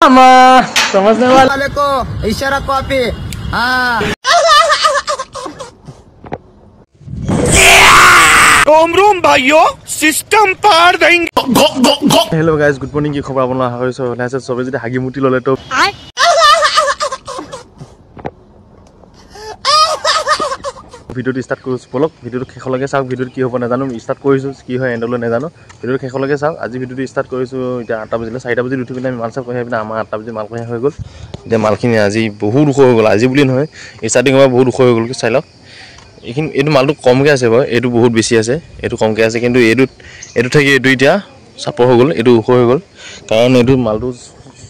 मामा समझने वाले को इशारा कॉपी हाँ रोम भाइयों सिस्टम पार देंगे। हेलो गाइस गुड मॉर्निंग की खबर आपन आशा কৰিছো নাছে সবে যদি হাগি মুটি ললে তো ভিডিওটো স্টাৰ্ট কৰিছো বলক ভিডিওটো শেষলৈকে চাওক ভিডিওটো কি হ'ব নাজানো স্টাৰ্ট কৰিছো কি হয় এন্ডলৈ নাজানো ভিডিওটো শেষলৈকে চাওক আজি ভিডিওটো স্টাৰ্ট কৰিছো এটা 8টা বাজিলে 4টা বাজি উঠি পিনে আমি মাল চাপ কৰাই পিনে আমাৰ 8টা বাজি মাল কৰাই হৈ গ'ল এতিয়া মালখিনি আজি বহুত দুখ হৈ গ'ল আজি বুলি নহয় স্টার্টিং পৰা বহুত দুখ হৈ গ'ল কি চাই লওক এইখিনি এটো মালটো কমকে আছে বাৰু এটো বহুত বেছি আছে এটো কমকে আছে কিন্তু এটো থাকি এটো এতিয়া সাপৰ হৈ গ'ল এটো উখ হৈ গ'ল কাৰণ এটো মালটো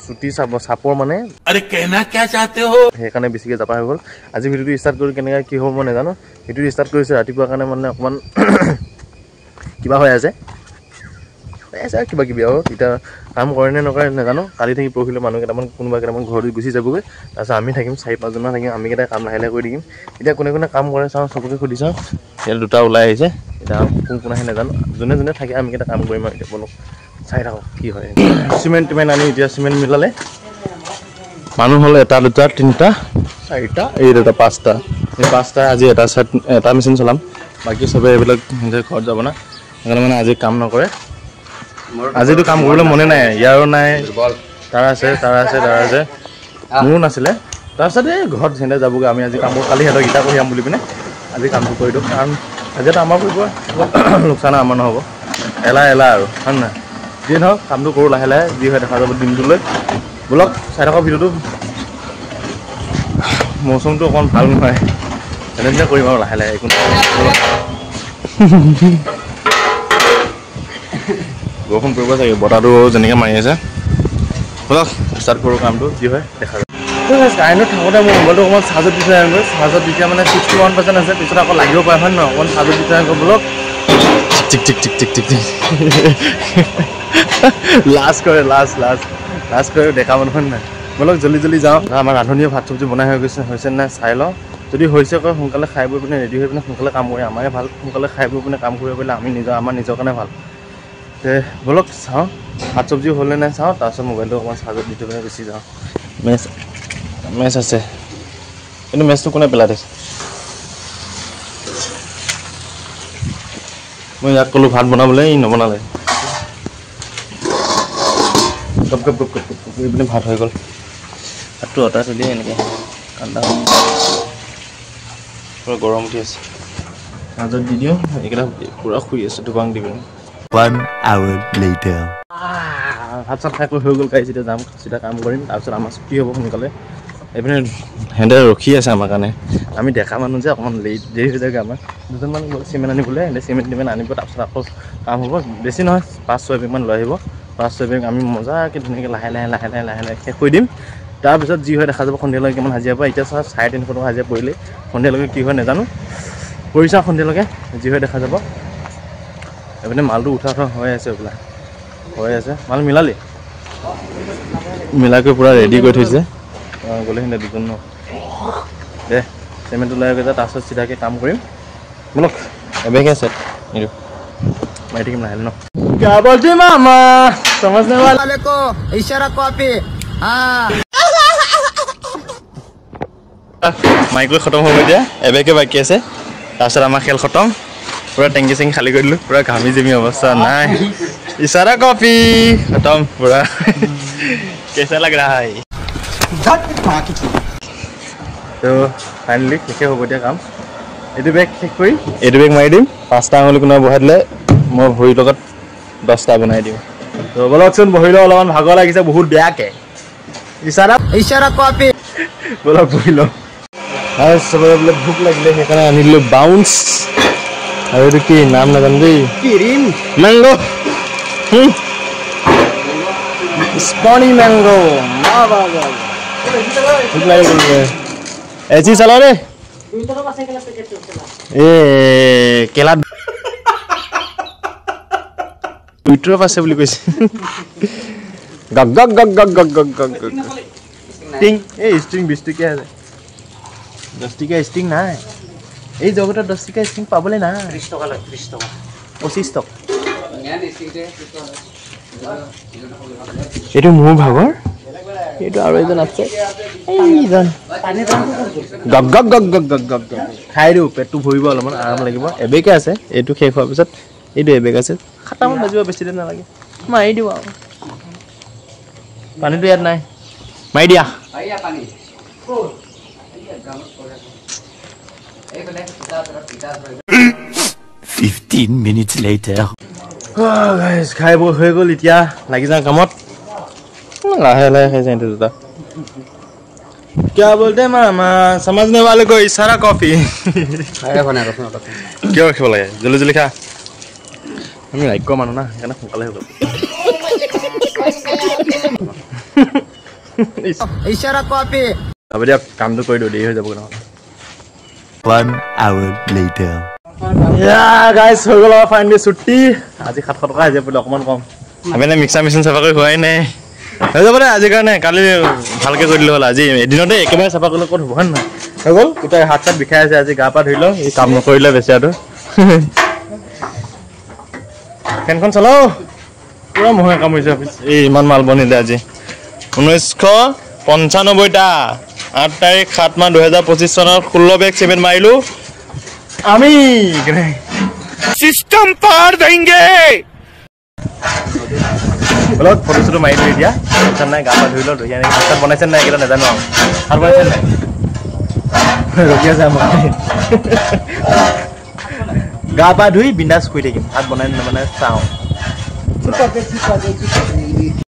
ছুটি সাপৰ মানে अरे कहना क्या चाहते हो হেকানে বেছিকে জাপা হৈ গ'ল আজি ভিডিওটো স্টার্ট কৰি কেনেকা কি হ'ব মই নাজানো ভিডিওটো স্টাৰ্ট কৰিছে ৰাতিপুৱা কাৰণে মানে অকমান কিবা হৈ আছে এসা কিবা কিবি আৰু এটা কাম কৰে নে নকৰে নাজানো কালি থাকি পৰহিলে মানুহ কেইটামান কোনোবা কেইটামান ঘৰত গুচি যাবগে তাৰপিছত আমি থাকিম 4-5 জন থাকিম আমি কেইটা কাম লাহে লাহে কৰি দিম এতিয়া কোনে কোনে কাম কৰে চাওঁ সবকে সুধি চাওঁ এতিয়া দুটা ওলাই আহিছে এতিয়া কোন আহে নাজানো জনে জনে থাকে আমি কেইটা কাম কৰিম এতিয়া বলক চাই থাকক কি হয় সিমেন্ট আনি এতিয়া সিমেন্ট মিলালে মানুহ হলে এটা দুটা তিনটা চাৰিটা এই দুটা পাঁচটা এই পাঁচটা আজি এটা মেচিন চলাম বাকি সবে এইবিলাক নিজে ঘৰত যাব না সেইকাৰণে মানে আজি কাম নকৰে আজিটো কাম কৰিবলৈ মনে নাই ইয়াৰো নাই তাৰ আছে মোৰ নাছিলে তাৰপিছত এই ঘৰত যেনে যাবগে আমি আজি কাম কালি হেতৰ গিটা কৰি আম বুলি পিনে আজি কামটো কৰি দিওঁ কাৰণ আজিটো আমাৰ কৰিব লোকচান আমাৰ নহ'ব এলা আৰু হয় না যি নহওক কামটো কৰোঁ লাহে লাহে যি হয় দেখা যাব দিনটোলৈ বলক চাই থকা ভিডিওটো মৌচুমটো অকণ ভাল নহয় এনেকৈ কৰিম আৰু লাহে লাহে একো বৰষুণ পৰিব চাগে বতাহটো যেনেকৈ মাৰি আছে বলক ষ্টাৰ্ট কৰোঁ কামটো যি হয় দেখা যাব কাৰেণ্টত থাকোঁতে মোৰ মোবাইলটো অকণমান চাৰ্জত দি থৈ আনিব চাৰ্জত তেতিয়া মানে 61% আছে পিছত আকৌ লাগিব পাৰে হয় নহয় অকণমান চাৰ্জত দি থৈ আনিব বলক টিক লাষ্ট কৰে দেখা মানুহ হয় নাই বলক জলদি যাওঁ আমাৰ ৰান্ধনীয়ে ভাত চব্জি বনাই হৈ গৈছে হৈছে নাই চাই লওঁ যদি হৈছে কয় সোনকালে খাই বৈ পিনে ৰেডি হৈ পিনে সোনকালে কাম কৰি আমাৰে ভাল সোনকালে খাই বৈ পিনে কাম কৰিব পাৰিলে আমি আমাৰ নিজৰ কাৰণে ভাল তে বলক চাওঁ ভাত চব্জি হ'লে নাই চাওঁ তাৰপিছত মোবাইলটো অকণমান চাৰ্জত দি থৈ পিনে গুচি যাওঁ মেচ আছে কিন্তু মেচটো কোনে পেলাই দিছে মই ইয়াক ক'লো ভাত বনাবলৈ ই নবনালে গপ এইপিনে ভাত হৈ গ'ল ভাতটো অটা থৈ দিয়ে এনেকৈ ঠাণ্ডা পুৰা গৰম উঠি আছে মাজত দি দিওঁ এইকেইটা পুৰা শুই আছে দুবাং দি পিনে 1 hour later ভাত চাত খাই হৈ গ'ল গাইছ এতিয়া যাম চিধা কাম কৰিম তাৰপিছত আমাৰ ছুটি হ'ব সোনকালে এইপিনে সিহঁতে ৰখি আছে আমাৰ কাৰণে আমি দেখা মানুহ যে অকণমান দেৰি হৈ যায়গৈ আমাৰ দুজনমান চিমেণ্ট আনিবলৈ সিহঁতে চিমেণ্ট আনিব তাৰপিছত আকৌ কাম হ'ব বেছি নহয় 5-6 বেগমান লৈ আহিব 5-6 বেগ আমি মজাকৈ ধুনীয়াকৈ লাহে লাহে শেষ কৰি দিম তাৰপিছত যি হয় দেখা যাব সন্ধিয়ালৈকে কিমান হাজিৰা পায় এতিয়া 350 টকা হাজিৰা পৰিলে সন্ধিয়ালৈকে কি হয় নাজানো কৰিছা সন্ধিয়ালৈকে যি হয় দেখা যাব এইপিনে মালটো উঠা হৈ আছে বোলা হৈ আছে মাল মিলালি মিলাকৈ পুৰা ৰেডি কৰি থৈছে গ'লে সিহঁতে দুজন ন দে চিমেণ্টটো লৈ গৈ তাৰপিছত চিধাকৈ কাম কৰিম বলক এবেগে আছে এইটো মাৰি থাকিম লাহে ন क्या बोलते मामा समझने वाले को इशारा कॉपी हाँ মাইকলৈ খতম হ'ব এতিয়া এবেগে বাকী আছে তাৰপিছত আমাৰ খেল খতম পুৰা টেংকি চেংকি খালী কৰি দিলোঁ পুৰা ঘামি জামি অৱস্থা নাই ইশাৰা কপি খতম পুৰা কেঁচা লাগ ৰহা है তো ফাইনেলি শেষে হ'ব এতিয়া কাম এইটো বেগ শেষ কৰি এইটো বেগ মাৰি দিম 5টা আঙুলি কোনোবা বহাই দিলে মই ভৰিৰ লগত 10টা বনাই দিওঁ তো বলকচোন বহি লওঁ অলপমান ভাগৰ লাগিছে বহুত বেয়াকৈ इशारा कॉपी বলক বহি লওঁ আৰু চবৰে বোলে ভোক লাগিলে সেইকাৰণে আনি দিলোঁ বাউন্স আৰু এইটো কি নাম নাজানো দেই किरीम मैंगो स्पॉनी मैंगो भूख लगे ऐसी चला रे ए केला টুইটাৰৰ পাছে বুলি কৈছে গগ গগ গগ গগ গগ গগ গগ ষ্টিং এই ষ্টিং 20 টকীয়া আছে 10 টকীয়া ষ্টিং নাই এই জগতত 10 টকীয়া ষ্টিং পাবলৈ নাই 30 টকা লয় 30 টকা 25 টকা এইটো মোৰ ভাগৰ এইটো আৰু এজন আছে এইজন গগ গগ গগ গগ গগ গগ গগ খাই দিওঁ পেটটো ভৰিব অলপমান আৰাম লাগিব এবেগে আছে এইটো শেষ হোৱাৰ পিছত এইটো এবেগ আছে 7টা মান বাজিব বেছি দিন নালাগে মাৰি দিওঁ আৰু পানীটো ইয়াত নাই মাৰি দিয়া 15 minutes later. गाइस खाइ बो হৈ গল এতিয়া লাগি যা কামত লাহে লাহে খাই যাই দুটা क्या बोलते हैं मामा समझने वाले को इशारा कॉफी क्या रखिब লাগে জলদি জলদি খা আমি লাইক মানো না এখানে সোনকালে হৈ গল इशारा कॉपी अब দিয়া কামটো কৰি দিও দেৰি হৈ যাব না 1 hour later. या गाइस হৈ গল ফাইনালি ছুটি আজি 700 টকা আজি পড়লে অকমান কম আমি না মিক্সাৰ মেচিন চাফা কৰি হোৱাই নাই হৈ যাব দে আজি কাৰণে কালি ভালকে কৰি দিলে হ'ল আজি এদিনতে একেবাৰে চাফা কৰিলে ক'ত হ'ব হয় না হৈ গল গোটেই হাত চাত বিষাই আছে আজি গা পা ধুই লওঁ এই কাম নকৰিলে বেছিয়াটো ফেনখন চলাও পুৰা মহে কামুৰিছে এই ইমান মাল বনিলে আজি 1995 টা 8 তাৰিখ 7 মাহ 2025 চনৰ 16 বেগ সিমেন্ট মাৰিলো আমি सिस्टम पार देंगे বলক ফটো মাৰি দিই দিয়া টেনচন নাই গা পা ধুই ল ধুই আনি ভাত বনাইছে নাই কিটা নাজানো আৰু বনাইছে নাই ৰকিয়া যাম গা পা ধুই বিন্দাস শুই থাকিম ভাত বনাই নবনাই চাওঁ